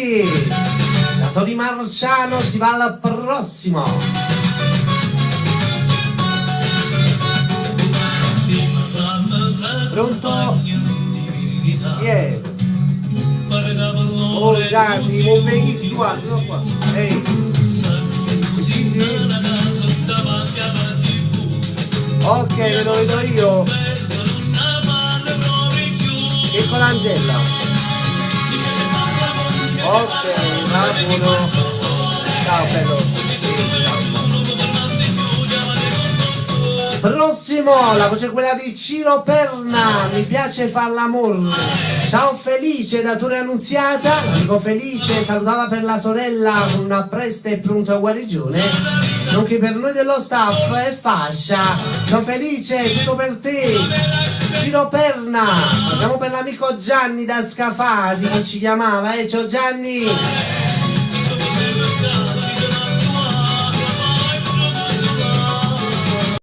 avanti. Da Tony Marciano si va al prossimo. Pronto? Yeah. Oh Gianni, non vedi giù, guarda qua. Ehi. Sì, sì. Ok, ve lo vedo io. E con Angela. Ok, Napolo. Ciao bello. Prossimo, la voce è quella di Ciro Perna. Mi piace far l'amore. Ciao Felice da Torre Annunziata. L'amico Felice salutava per la sorella con una presta e pronta guarigione, nonché per noi dello staff e fascia. Ciao Felice, tutto per te. Ciro Perna. Andiamo per l'amico Gianni da Scafati che ci chiamava, ciao Gianni.